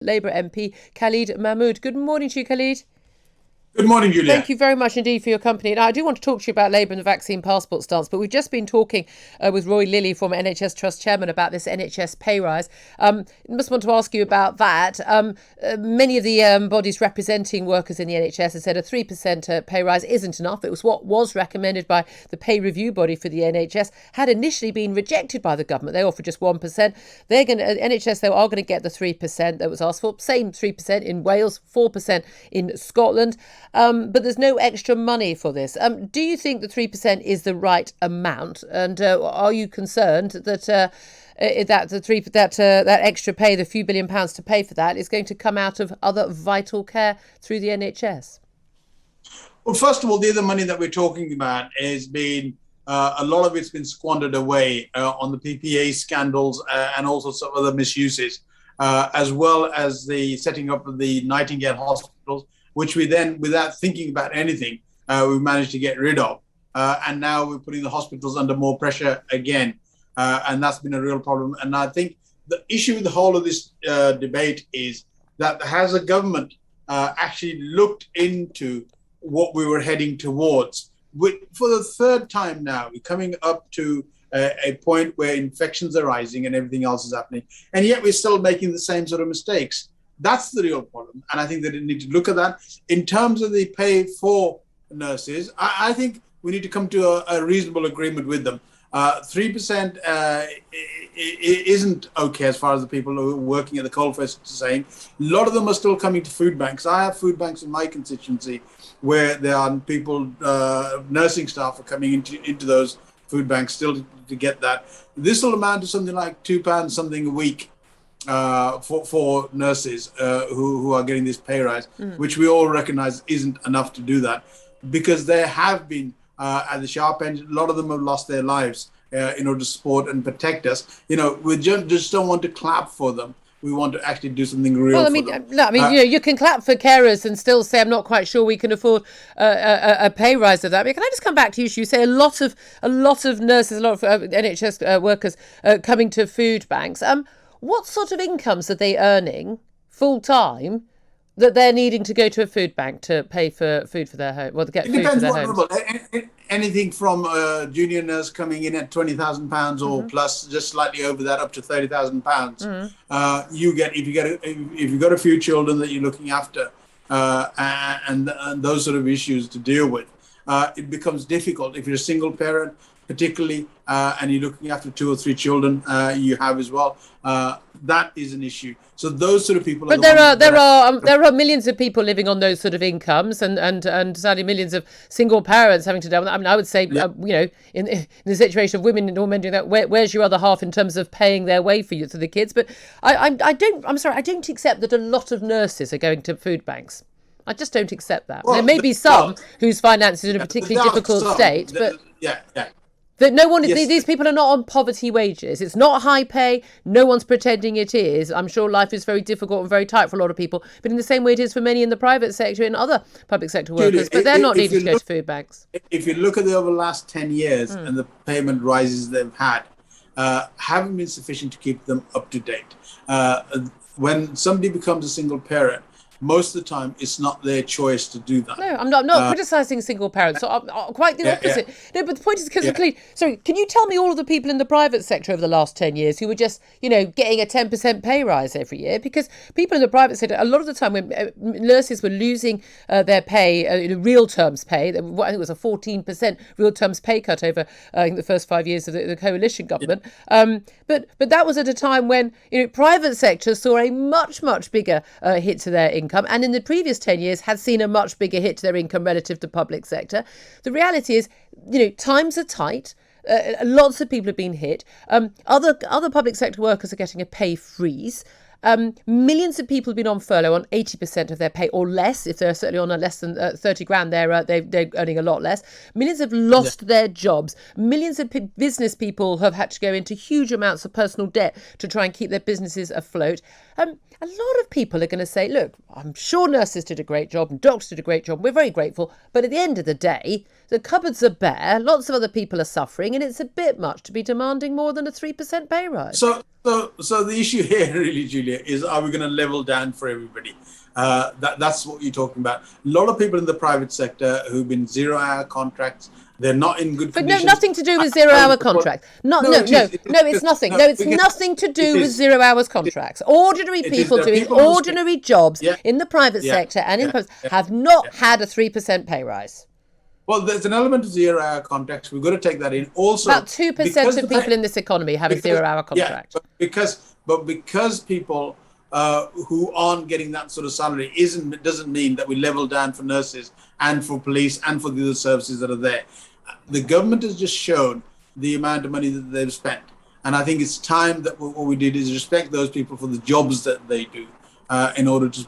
Labour MP Khalid Mahmood. Good morning to you, Khalid. Good morning, Julia. Thank you very much indeed for your company. Now, I do want to talk to you about Labour and the vaccine passport stance, but we've just been talking with Roy Lilly, former NHS Trust Chairman, about this NHS pay rise. I must want to ask you about that. Many of the bodies representing workers in the NHS have said a 3% pay rise isn't enough. It was what was recommended by the pay review body for the NHS, had initially been rejected by the government. They offered just 1%. NHS, though, are going to get the 3% that was asked for. Same 3% in Wales, 4% in Scotland. But there's no extra money for this. Do you think the 3% is the right amount? And are you concerned that that extra pay, the few £1 billion to pay for that, is going to come out of other vital care through the NHS? Well, first of all, the other money that we're talking about has been a lot of it's been squandered away on the PPA scandals and also some other misuses, as well as the setting up of the Nightingale hospitals, which we then, without thinking about anything, we managed to get rid of. And now we're putting the hospitals under more pressure again. And that's been a real problem. And I think the issue with the whole of this debate is that has the government actually looked into what we were heading towards? For the third time now, we're coming up to a point where infections are rising and everything else is happening. And yet we're still making the same sort of mistakes. That's the real problem. And I think that they need to look at that. In terms of the pay for nurses, I think we need to come to a reasonable agreement with them. 3% isn't okay as far as the people who are working at the coalface are saying. A lot of them are still coming to food banks. I have food banks in my constituency where there are people, nursing staff are coming into those food banks still to get that. This will amount to something like £2 something a week. For nurses who are getting this pay rise, which we all recognize isn't enough to do that, because there have been at the sharp end, a lot of them have lost their lives in order to support and protect us. We just don't want to clap for them. We want to actually do something real. Well, you can clap for carers and still say, I'm not quite sure we can afford a pay rise of that. But can I just come back to you? You say a lot of nurses, a lot of NHS workers coming to food banks. What sort of incomes are they earning full time that they're needing to go to a food bank to pay for food for their home? Well, to get food for their homes. Anything from a junior nurse coming in at £20,000 or plus, just slightly over that, up to £30,000. You get if you've got a few children that you're looking after, and those sort of issues to deal with. It becomes difficult if you're a single parent, particularly, and you're looking after 2 or 3 children. You have as well. That is an issue. So those sort of people. But there are millions of people living on those sort of incomes, and sadly millions of single parents having to deal with that. I mean, I would say, in the situation of women or men doing that, where's your other half in terms of paying their way for the kids? But I don't accept that a lot of nurses are going to food banks. I just don't accept that. Well, there may be some whose finances are in a particularly difficult state, but that no one, these people are not on poverty wages. It's not high pay. No one's pretending it is. I'm sure life is very difficult and very tight for a lot of people, but in the same way it is for many in the private sector and other public sector workers. But they're not needing to go to food banks. If you look at the over the last 10 years and the payment rises they've had, haven't been sufficient to keep them up to date. When somebody becomes a single parent, most of the time, it's not their choice to do that. No, I'm not criticising single parents. So I'm quite the opposite. No, but the point is, sorry, can you tell me all of the people in the private sector over the last 10 years who were just, getting a 10% pay rise every year? Because people in the private sector, a lot of the time when nurses were losing their pay, real terms pay, I think it was a 14% real terms pay cut over the first 5 years of the coalition government. But that was at a time when private sector saw a much, much bigger hit to their income, and in the previous 10 years had seen a much bigger hit to their income relative to public sector. The reality is, times are tight. Lots of people have been hit. Other public sector workers are getting a pay freeze. Millions of people have been on furlough on 80% of their pay or less. If they're certainly on a less than 30 grand, they're earning a lot less. Millions have lost their jobs. Millions of business people have had to go into huge amounts of personal debt to try and keep their businesses afloat. A lot of people are going to say, look, I'm sure nurses did a great job and doctors did a great job. We're very grateful. But at the end of the day, the cupboards are bare. Lots of other people are suffering. And it's a bit much to be demanding more than a 3% pay rise. So the issue here, really, Julia, is are we going to level down for everybody? That's what you're talking about. A lot of people in the private sector who've been 0-hour contracts, they're not in good conditions. But no, nothing to do with 0-hour contracts. It's nothing. No, it's nothing to do with 0 hours contracts. Ordinary people doing ordinary jobs in the private sector and in posts have not had a 3% pay rise. Well, there's an element of 0-hour contracts. We've got to take that in. Also, about 2% of people in this economy have a 0-hour contract. Yeah, but because people who aren't getting that sort of salary doesn't mean that we level down for nurses and for police and for the other services that are there. The government has just shown the amount of money that they've spent. And I think it's time that what we did is respect those people for the jobs that they do in order to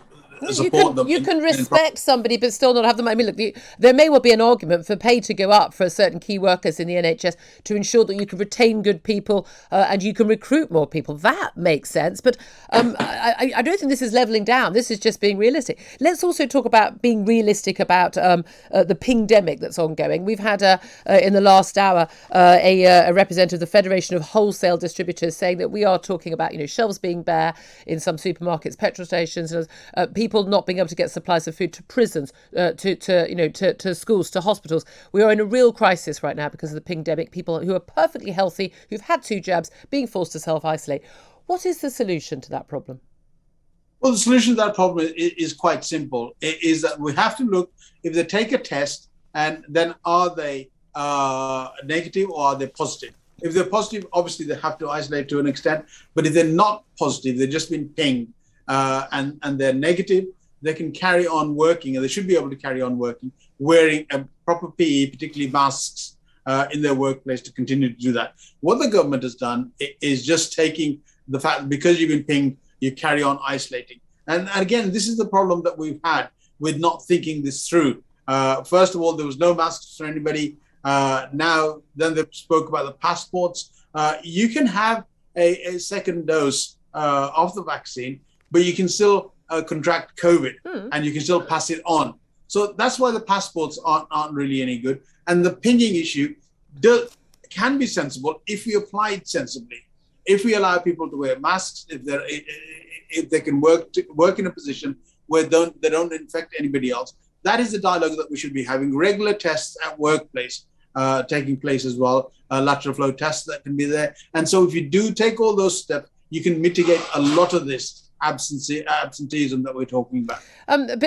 support them. You can respect somebody but still not have them. I mean, look, there may well be an argument for pay to go up for certain key workers in the NHS to ensure that you can retain good people and you can recruit more people. That makes sense. But I don't think this is levelling down. This is just being realistic. Let's also talk about being realistic about the pingdemic that's ongoing. We've had in the last hour a representative of the Federation of Wholesale Distributors saying that we are talking about shelves being bare in some supermarkets, petrol stations, people not being able to get supplies of food to prisons, to schools, to hospitals. We are in a real crisis right now because of the pingdemic. People who are perfectly healthy, who've had 2 jabs, being forced to self-isolate. What is the solution to that problem? Well, the solution to that problem is quite simple. It is that we have to look, if they take a test, and then are they negative or are they positive? If they're positive, obviously they have to isolate to an extent. But if they're not positive, they've just been pinged, and they're negative, they can carry on working, and they should be able to carry on working, wearing a proper PE, particularly masks, in their workplace to continue to do that. What the government has done is just taking the fact that because you've been pinged, you carry on isolating. And again, this is the problem that we've had with not thinking this through. First of all, there was no masks for anybody. Then they spoke about the passports. You can have a second dose of the vaccine, but you can still contract COVID and you can still pass it on. So that's why the passports aren't really any good. And the pinging issue can be sensible if we apply it sensibly. If we allow people to wear masks, if they can work in a position where they don't infect anybody else, that is the dialogue that we should be having. Regular tests at workplace taking place as well, lateral flow tests that can be there. And so if you do take all those steps, you can mitigate a lot of this absenteeism that we're talking about. But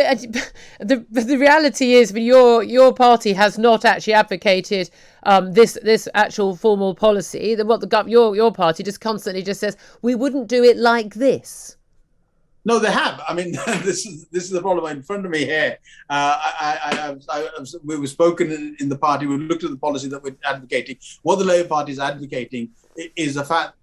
the reality is, your party has not actually advocated this actual formal policy. Your party just constantly just says we wouldn't do it like this. No, they have. I mean, this is the problem in front of me here. We were spoken in the party. We looked at the policy that we're advocating. What the Labour Party is advocating is the fact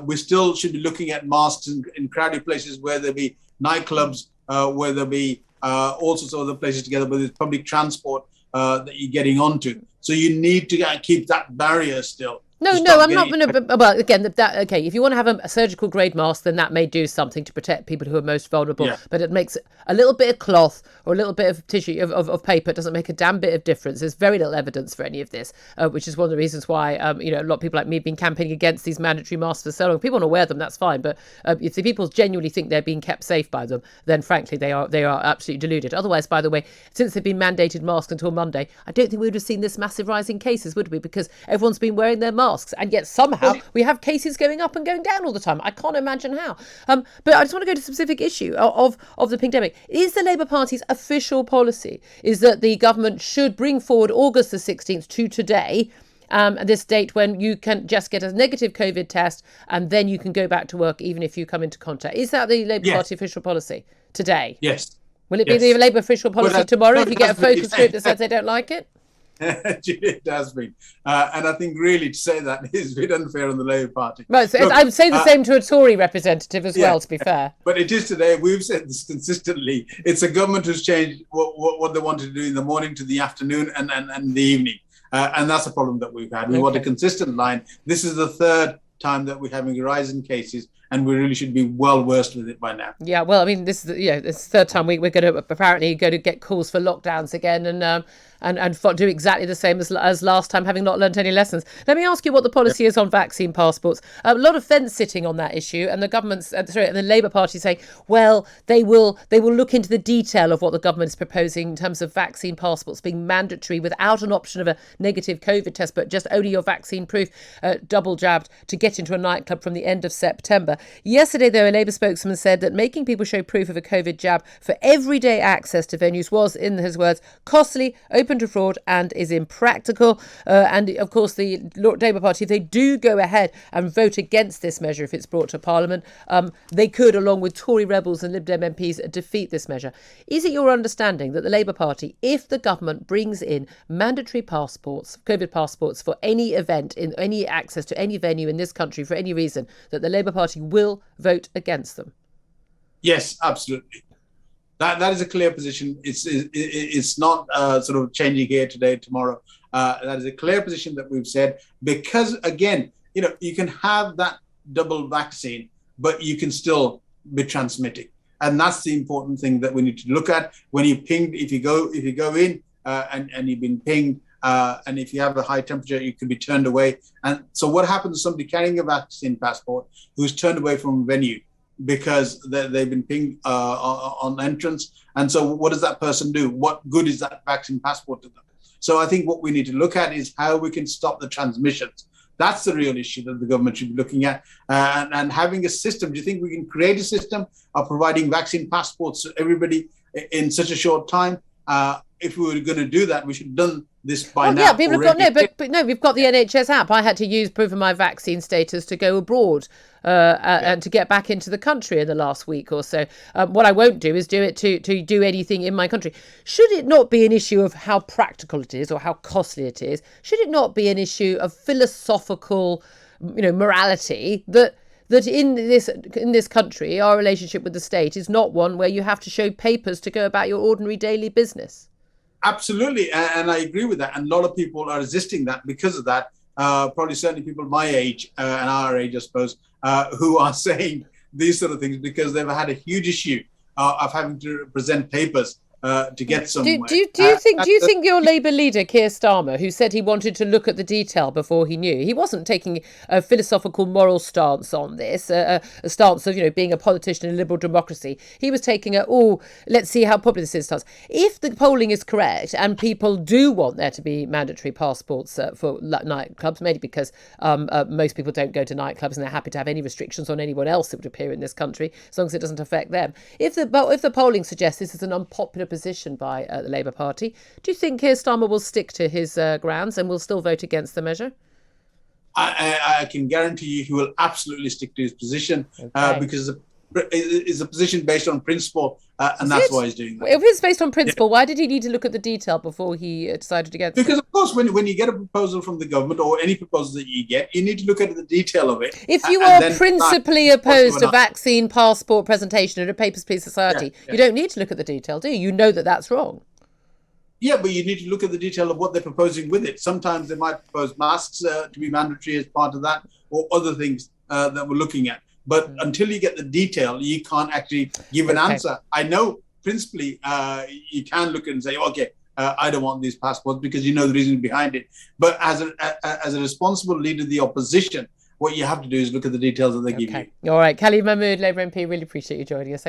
we still should be looking at masks in crowded places where there be nightclubs, where there be all sorts of other places together, where there's public transport that you're getting onto. So you need to keep that barrier still. No, I'm not going to. Well, again, okay. If you want to have a surgical grade mask, then that may do something to protect people who are most vulnerable. Yeah. But it makes a little bit of cloth or a little bit of tissue of paper. It doesn't make a damn bit of difference. There's very little evidence for any of this, which is one of the reasons why a lot of people like me have been campaigning against these mandatory masks for so long. People want to wear them, that's fine. But if the people genuinely think they're being kept safe by them, then frankly they are absolutely deluded. Otherwise, by the way, since they've been mandated masks until Monday, I don't think we would have seen this massive rise in cases, would we? Because everyone's been wearing their masks. And yet somehow we have cases going up and going down all the time. I can't imagine how. But I just want to go to a specific issue of the pandemic. Is the Labour Party's official policy is that the government should bring forward August the 16th to today, this date when you can just get a negative COVID test and then you can go back to work even if you come into contact? Is that the Labour Party official policy today? Yes. Will it be the Labour official policy tomorrow if you get a focus group that says they don't like it? It has been. And I think really to say that is a bit unfair on the Labour Party. Right, so I would say the same to a Tory representative as well, to be fair. But it is today. We've said this consistently. It's a government who's changed what they wanted to do in the morning to the afternoon and the evening. And that's a problem that we've had. We want a consistent line. This is the third time that we're having a rise in cases, and we really should be well versed with it by now. Yeah, well, I mean, this is this is the third time we're going to apparently going to get calls for lockdowns again, and do exactly the same as last time, having not learnt any lessons. Let me ask you what the policy is on vaccine passports. A lot of fence sitting on that issue, and the government's and the Labour Party say, well, they will look into the detail of what the government is proposing in terms of vaccine passports being mandatory without an option of a negative COVID test, but just only your vaccine proof, double jabbed, to get into a nightclub from the end of September. Yesterday, though, a Labour spokesman said that making people show proof of a COVID jab for everyday access to venues was, in his words, costly, open to fraud, and is impractical. And of course, the Labour Party, if they do go ahead and vote against this measure, if it's brought to Parliament, they could, along with Tory rebels and Lib Dem MPs, defeat this measure. Is it your understanding that the Labour Party, if the government brings in mandatory passports, COVID passports for any event, in any access to any venue in this country for any reason, that the Labour Party will vote against them? Yes, absolutely. That is a clear position. It's not sort of changing here today, tomorrow. That is a clear position that we've said, because again, you can have that double vaccine, but you can still be transmitting, and that's the important thing that we need to look at. When you pinged, if you go in and you've been pinged, and if you have a high temperature, you can be turned away. And so, what happens to somebody carrying a vaccine passport who's turned away from a venue because they've been pinged on entrance? And so what does that person do? What good is that vaccine passport to them? So I think what we need to look at is how we can stop the transmissions. That's the real issue that the government should be looking at, and having a system. Do you think we can create a system of providing vaccine passports to everybody in such a short time? If we were going to do that, we should have done this by now. Yeah, people have got but we've got the NHS app. I had to use proof of my vaccine status to go abroad and to get back into the country in the last week or so. What I won't do is do it to do anything in my country. Should it not be an issue of how practical it is or how costly it is? Should it not be an issue of philosophical, morality that in this country, our relationship with the state is not one where you have to show papers to go about your ordinary daily business? Absolutely, and I agree with that. And a lot of people are resisting that because of that. Probably certainly people my age and our age, I suppose, who are saying these sort of things because they've had a huge issue of having to present papers to get somewhere. Do you think your Labour leader, Keir Starmer, who said he wanted to look at the detail before he knew, he wasn't taking a philosophical moral stance on this, a stance of being a politician in a liberal democracy? He was taking let's see how popular this is stance. If the polling is correct and people do want there to be mandatory passports for nightclubs, maybe because most people don't go to nightclubs and they're happy to have any restrictions on anyone else that would appear in this country, as long as it doesn't affect them. If the polling suggests this is an unpopular position by the Labour Party, do you think Keir Starmer will stick to his grounds and will still vote against the measure? I can guarantee you he will absolutely stick to his position, because it's a position based on principle, and that's why he's doing that. If it's based on principle, why did he need to look at the detail before he decided against it? Because, of course, when you get a proposal from the government or any proposal that you get, you need to look at the detail of it. If you are principally opposed to vaccine passport presentation in a Papers, Please society, you don't need to look at the detail, do you? You know that that's wrong. Yeah, but you need to look at the detail of what they're proposing with it. Sometimes they might propose masks to be mandatory as part of that, or other things that we're looking at. But until you get the detail, you can't actually give an answer. I know principally you can look and say, okay, I don't want these passports, because you know the reason behind it. But as a responsible leader of the opposition, what you have to do is look at the details that they give you. All right. Khalid Mahmood, Labour MP, really appreciate you joining us.